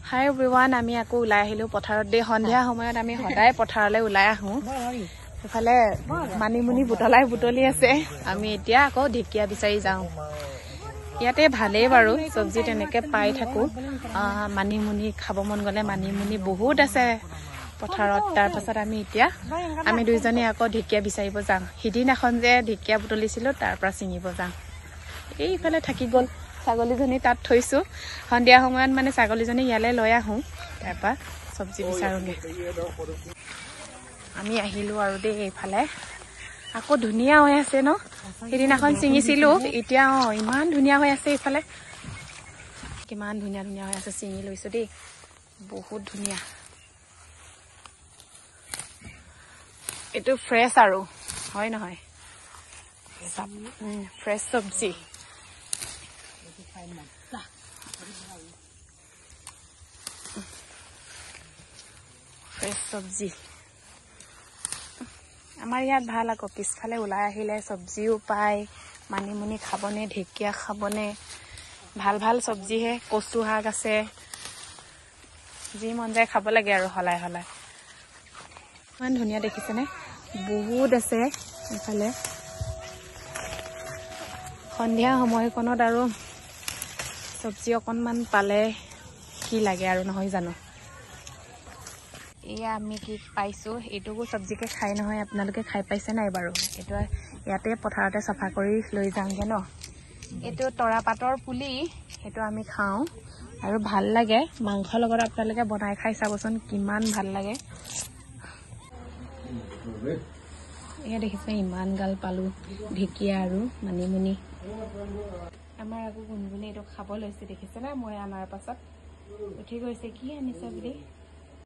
হাই everyone, আমি আকৌ ওলাই আহিলো পথাৰত দেই। সন্ধিয়া সময়ত আমি সদায় পথাৰলৈ ওলাই আহো। সেইফালে মানিমুনি বুটলি আছে। আমি এতিয়া আকৌ ঢেকীয়া বিচাৰি যাওঁ। ইয়াতে ভালেই বাৰু, চব্জি তেনেকে পাই থাকো। মানিমুনি খাব মন গ'লে মানিমুনি বহুত আছে পথাৰত। তাৰপাছত আমি দুইজনী আকৌ ঢেকীয়া বিচাৰিব যাওঁ। সিদিনাখন যে ঢেকীয়া বুটলিছিলো তাৰ পৰা ছিঙিব যাওঁ। এইফালে থাকি গ'ল ছাগলীজনী, তাত থৈছো। সন্ধিয়া সময়ত মানে ছাগলীজনী ইয়ালৈ লৈ আহোঁ, তাৰপৰা চব্জি বিচাৰোঁগৈ। আমি আহিলোঁ আৰু দেই এইফালে। আকৌ ধুনীয়া হৈ আছে ন, সিদিনাখন ছিঙিছিলোঁ, এতিয়া ইমান ধুনীয়া হৈ আছে। এইফালে কিমান ধুনীয়া ধুনীয়া হৈ আছে, ছিঙি লৈছোঁ দেই, বহুত ধুনীয়া। এইটো ফ্ৰেছ আৰু হয় নহয়, ফ্ৰেছ চব্জি। ফ্ৰেছ চব্জি আমাৰ ইয়াত ভাল আকৌ। পিছফালে ওলাই আহিলে চব্জিও পায়, মানিমুনি খাবনে, ঢেকীয়া খাবনে, ভাল ভাল চব্জিহে। কচু শাক আছে, যি মন যায় খাব লাগে আৰু সলাই সলাই। ইমান ধুনীয়া দেখিছেনে, বহুত আছে এইফালে। সন্ধিয়া সময়কণত আৰু চব্জি অকণমান পালে কি লাগে আৰু, নহয় জানো। এয়া আমি কি পাইছোঁ, এইটোকো চব্জিকে খাই নহয়। আপোনালোকে খাই পাইছে নাই বাৰু? এইটো ইয়াতে পথাৰতে চফা কৰি লৈ যাওঁগৈ ন। এইটো তৰাপাতৰ পুলি, সেইটো আমি খাওঁ আৰু ভাল লাগে। মাংসৰ লগত আপোনালোকে বনাই খাই চাবচোন, কিমান ভাল লাগে। এয়া দেখিছে, ইমান গাল পালোঁ ঢেকীয়া আৰু মানিমুনি। আমাৰ আকৌ গুণগুণে এইটো খাব লৈছে, দেখিছেনে? মই অনাৰ পাছত উঠি গৈছে কি আনিছে বুলি।